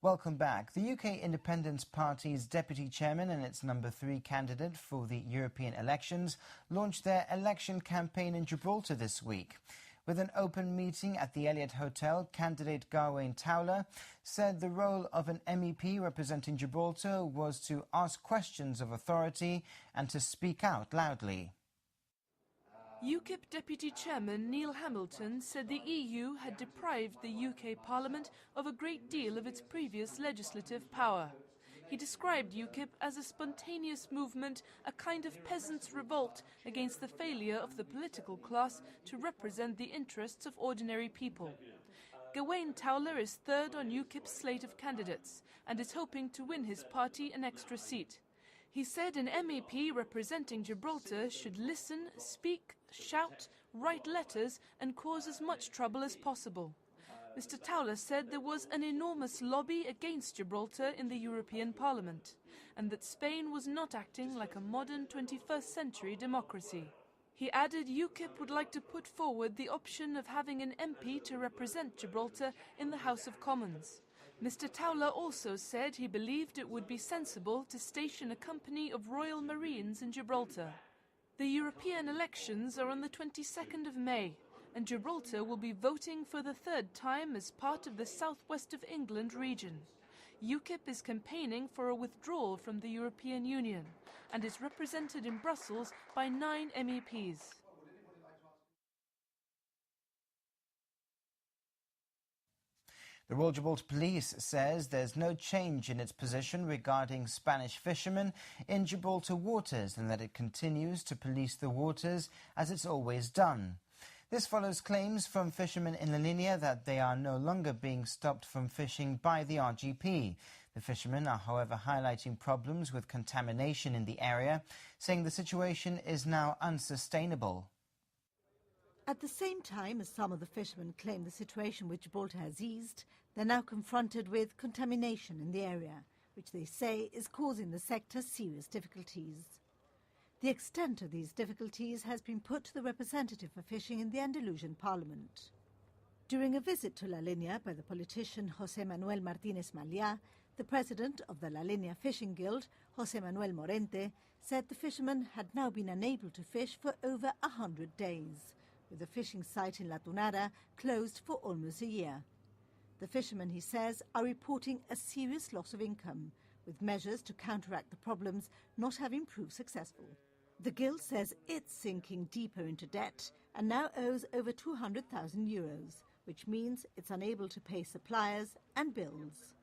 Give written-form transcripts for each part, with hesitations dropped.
Welcome back. The UK Independence Party's deputy chairman and its number 3 candidate for the European elections launched their election campaign in Gibraltar this week. With an open meeting at the Elliott Hotel, candidate Gawain Towler said the role of an MEP representing Gibraltar was to ask questions of authority and to speak out loudly. UKIP Deputy Chairman Neil Hamilton said the EU had deprived the UK Parliament of a great deal of its previous legislative power. He described UKIP as a spontaneous movement, a kind of peasants' revolt against the failure of the political class to represent the interests of ordinary people. Gawain Towler is third on UKIP's slate of candidates and is hoping to win his party an extra seat. He said an MEP representing Gibraltar should listen, speak, shout, write letters and cause as much trouble as possible. Mr. Towler said there was an enormous lobby against Gibraltar in the European Parliament and that Spain was not acting like a modern 21st century democracy. He added UKIP would like to put forward the option of having an MP to represent Gibraltar in the House of Commons. Mr. Towler also said he believed it would be sensible to station a company of Royal Marines in Gibraltar. The European elections are on the 22nd of May, and Gibraltar will be voting for the third time as part of the southwest of England region. UKIP is campaigning for a withdrawal from the European Union and is represented in Brussels by 9 MEPs. The Royal Gibraltar Police says there's no change in its position regarding Spanish fishermen in Gibraltar waters and that it continues to police the waters as it's always done. This follows claims from fishermen in La Linea that they are no longer being stopped from fishing by the RGP. The fishermen are, however, highlighting problems with contamination in the area, saying the situation is now unsustainable. At the same time as some of the fishermen claim the situation with Gibraltar has eased, they're now confronted with contamination in the area, which they say is causing the sector serious difficulties. The extent of these difficulties has been put to the representative for fishing in the Andalusian Parliament. During a visit to La Linea by the politician José Manuel Martínez Maliá, the president of the La Linea Fishing Guild, José Manuel Morente, said the fishermen had now been unable to fish for over 100 days, with the fishing site in La Tunara closed for almost a year. The fishermen, he says, are reporting a serious loss of income, with measures to counteract the problems not having proved successful. The Guild says it's sinking deeper into debt and now owes over €200,000, which means it's unable to pay suppliers and bills.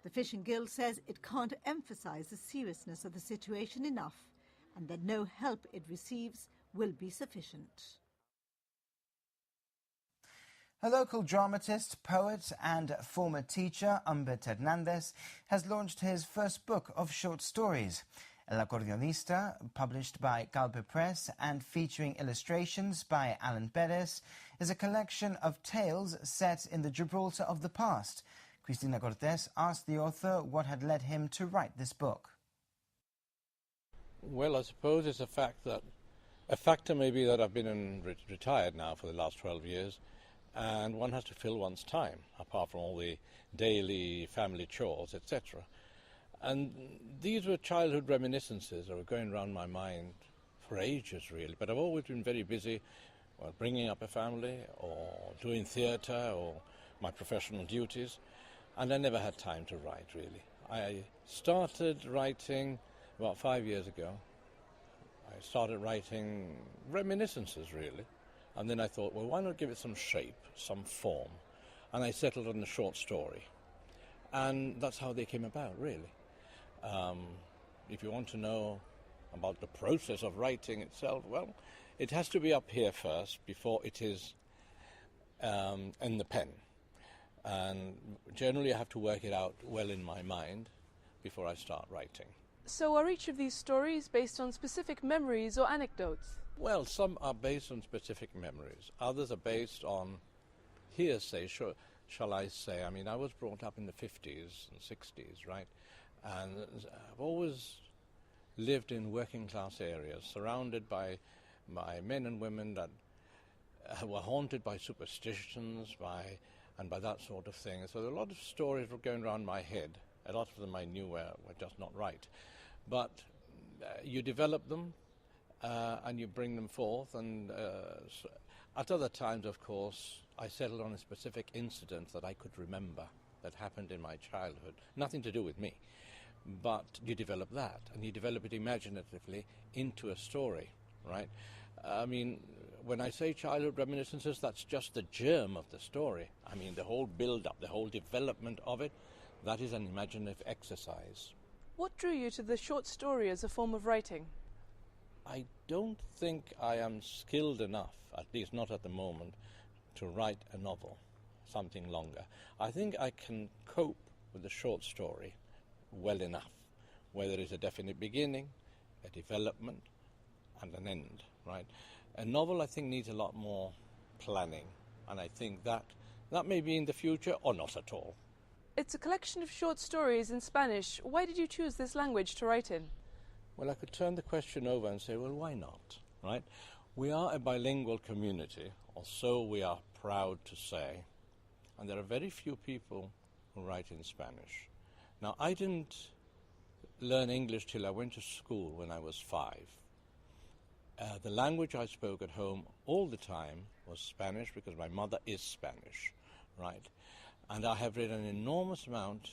The Fishing Guild says it can't emphasize the seriousness of the situation enough and that no help it receives will be sufficient. A local dramatist, poet and former teacher, Humbert Hernandez, has launched his first book of short stories. El Economista, published by Galpe Press and featuring illustrations by Alan Perez, is a collection of tales set in the Gibraltar of the past. Cristina Cortés asked the author what had led him to write this book. Well, I suppose it's a factor maybe that I've been retired now for the last 12 years, and one has to fill one's time, apart from all the daily family chores, etc. And these were childhood reminiscences that were going around my mind for ages, really. But I've always been very busy bringing up a family or doing theatre or my professional duties, and I never had time to write, really. I started writing about 5 years ago. I started writing reminiscences, really. And then I thought, well, why not give it some shape, some form? And I settled on a short story. And that's how they came about, really. If you want to know about the process of writing itself, well, it has to be up here first before it is in the pen. And generally I have to work it out well in my mind before I start writing. So are each of these stories based on specific memories or anecdotes? Well, some are based on specific memories. Others are based on hearsay, shall I say. I mean, I was brought up in the 50s and 60s, right? And I've always lived in working class areas, surrounded by men and women that were haunted by superstitions, by and by that sort of thing. So a lot of stories were going around my head. A lot of them I knew were just not right. But you develop them and you bring them forth. And at other times, of course, I settled on a specific incident that I could remember that happened in my childhood. Nothing to do with me. But you develop that, and you develop it imaginatively into a story, right? I mean, when I say childhood reminiscences, that's just the germ of the story. I mean, the whole build-up, the whole development of it, that is an imaginative exercise. What drew you to the short story as a form of writing? I don't think I am skilled enough, at least not at the moment, to write a novel, something longer. I think I can cope with the short story well enough, where there is a definite beginning, a development, and an end, right? A novel, I think, needs a lot more planning, and I think that may be in the future or not at all. It's a collection of short stories in Spanish. Why did you choose this language to write in? Well, I could turn the question over and say, well, why not, right? We are a bilingual community, or so we are proud to say, and there are very few people who write in Spanish. Now, I didn't learn English till I went to school when I was 5. The language I spoke at home all the time was Spanish because my mother is Spanish, right? And I have read an enormous amount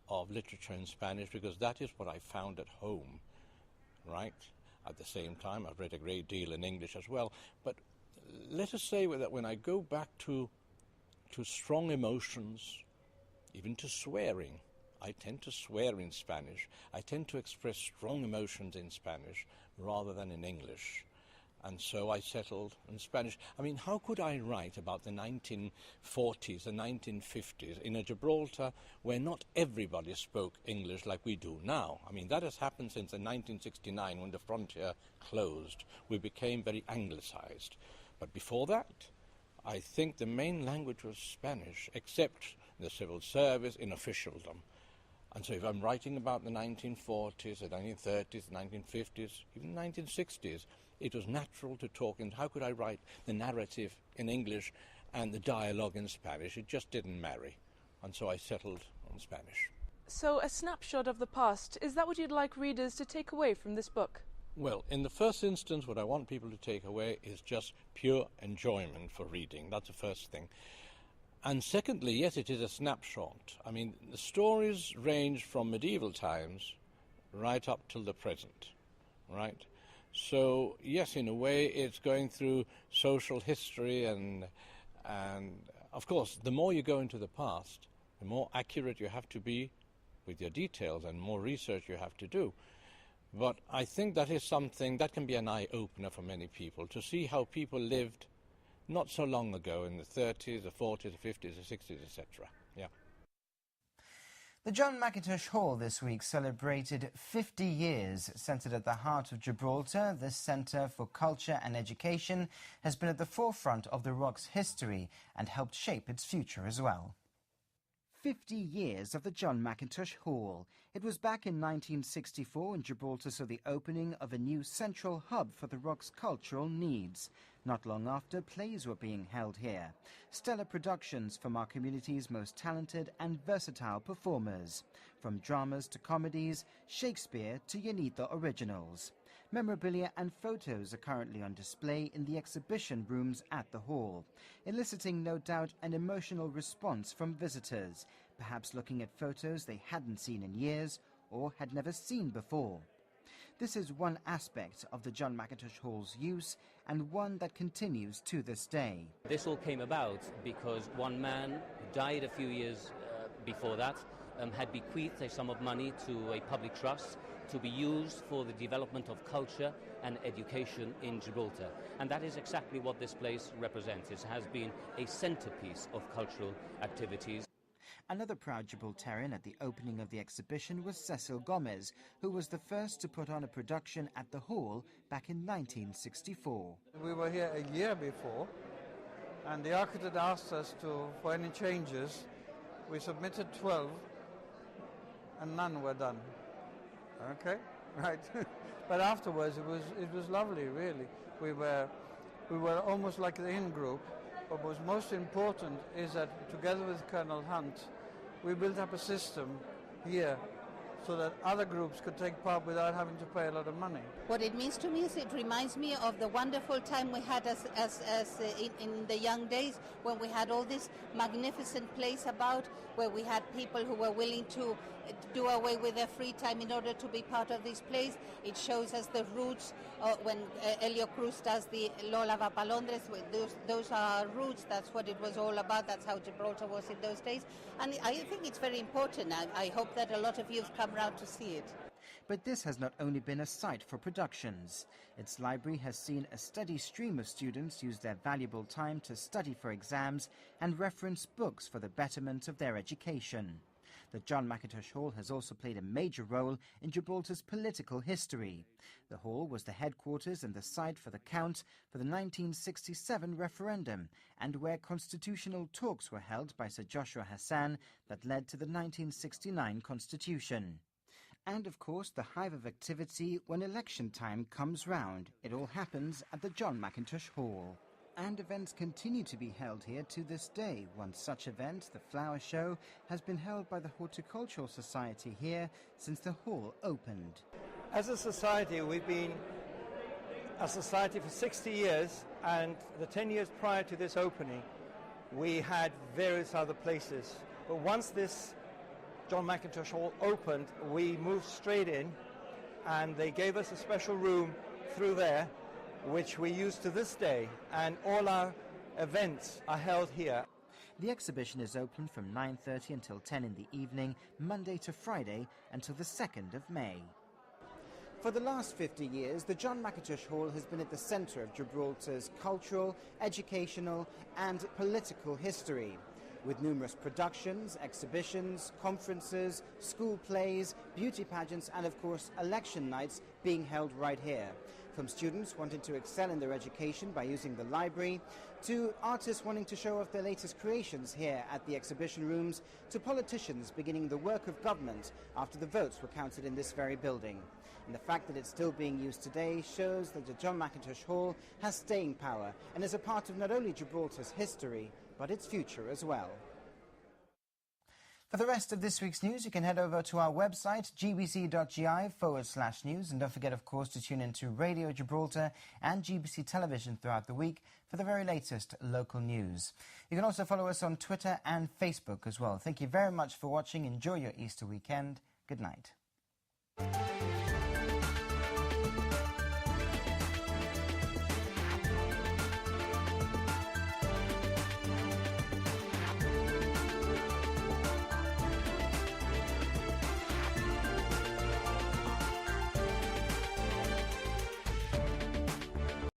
of literature in Spanish because that is what I found at home, right? At the same time, I've read a great deal in English as well. But let us say that when I go back to strong emotions, even to swearing, I tend to swear in Spanish. I tend to express strong emotions in Spanish rather than in English. And so I settled in Spanish. I mean, how could I write about the 1940s, the 1950s in a Gibraltar where not everybody spoke English like we do now? I mean, that has happened since 1969 when the frontier closed. We became very anglicized. But before that, I think the main language was Spanish, except the civil service in officialdom. And so if I'm writing about the 1940s, the 1930s, the 1950s, even the 1960s, it was natural to talk, and how could I write the narrative in English and the dialogue in Spanish? It just didn't marry. And so I settled on Spanish. So, a snapshot of the past, is that what you'd like readers to take away from this book? Well, in the first instance, what I want people to take away is just pure enjoyment for reading. That's the first thing. And secondly, yes, it is a snapshot. I mean, the stories range from medieval times right up till the present, right? So, yes, in a way, it's going through social history and of course, the more you go into the past, the more accurate you have to be with your details and more research you have to do. But I think that is something that can be an eye-opener for many people, to see how people lived not so long ago in the 30s, the 40s, the 50s, the 60s, etc. Yeah. The John Macintosh Hall this week celebrated 50 years. Centred at the heart of Gibraltar, this centre for culture and education has been at the forefront of the Rock's history and helped shape its future as well. 50 years of the John Macintosh Hall. It was back in 1964 when Gibraltar saw the opening of a new central hub for the Rock's cultural needs. Not long after, plays were being held here. Stellar productions from our community's most talented and versatile performers. From dramas to comedies, Shakespeare to Yanita originals. Memorabilia and photos are currently on display in the exhibition rooms at the hall, eliciting no doubt an emotional response from visitors, perhaps looking at photos they hadn't seen in years or had never seen before. This is one aspect of the John Macintosh Hall's use and one that continues to this day. This all came about because one man who died a few years before that had bequeathed a sum of money to a public trust to be used for the development of culture and education in Gibraltar. And that is exactly what this place represents. It has been a centerpiece of cultural activities. Another proud Gibraltarian at the opening of the exhibition was Cecil Gomez, who was the first to put on a production at the hall back in 1964. We were here a year before, and the architect asked us for any changes. We submitted 12, and none were done. Okay, right. But afterwards, it was lovely, really. We were almost like the in group, But what's most important is that together with Colonel Hunt, we built up a system here so that other groups could take part without having to pay a lot of money. What it means to me is it reminds me of the wonderful time we had in the young days when we had all this magnificent place about, where we had people who were willing to do away with their free time in order to be part of this place. It shows us the roots when Elio Cruz does the Lola va pa Londres. Those are roots. That's what it was all about. That's how Gibraltar was in those days. And I think it's very important. I hope that a lot of youth come round to see it. But this has not only been a site for productions. Its library has seen a steady stream of students use their valuable time to study for exams and reference books for the betterment of their education. The John Macintosh Hall has also played a major role in Gibraltar's political history. The hall was the headquarters and the site for the count for the 1967 referendum, and where constitutional talks were held by Sir Joshua Hassan that led to the 1969 constitution. And, of course, the hive of activity when election time comes round. It all happens at the John Macintosh Hall. And events continue to be held here to this day. One such event, the Flower Show, has been held by the Horticultural Society here since the hall opened. As a society, we've been a society for 60 years, and the 10 years prior to this opening, we had various other places. But once this John Macintosh Hall opened, we moved straight in, and they gave us a special room through there, which we use to this day, and all our events are held here. The exhibition is open from 9:30 until 10 in the evening, Monday to Friday, until the 2nd of May. For the last 50 years, the John Macintosh Hall has been at the centre of Gibraltar's cultural, educational and political history, with numerous productions, exhibitions, conferences, school plays, beauty pageants and, of course, election nights being held right here. From students wanting to excel in their education by using the library, to artists wanting to show off their latest creations here at the exhibition rooms, to politicians beginning the work of government after the votes were counted in this very building. And the fact that it's still being used today shows that the John Macintosh Hall has staying power and is a part of not only Gibraltar's history, but its future as well. For the rest of this week's news, you can head over to our website, gbc.gi/news. And don't forget, of course, to tune into Radio Gibraltar and GBC Television throughout the week for the very latest local news. You can also follow us on Twitter and Facebook as well. Thank you very much for watching. Enjoy your Easter weekend. Good night.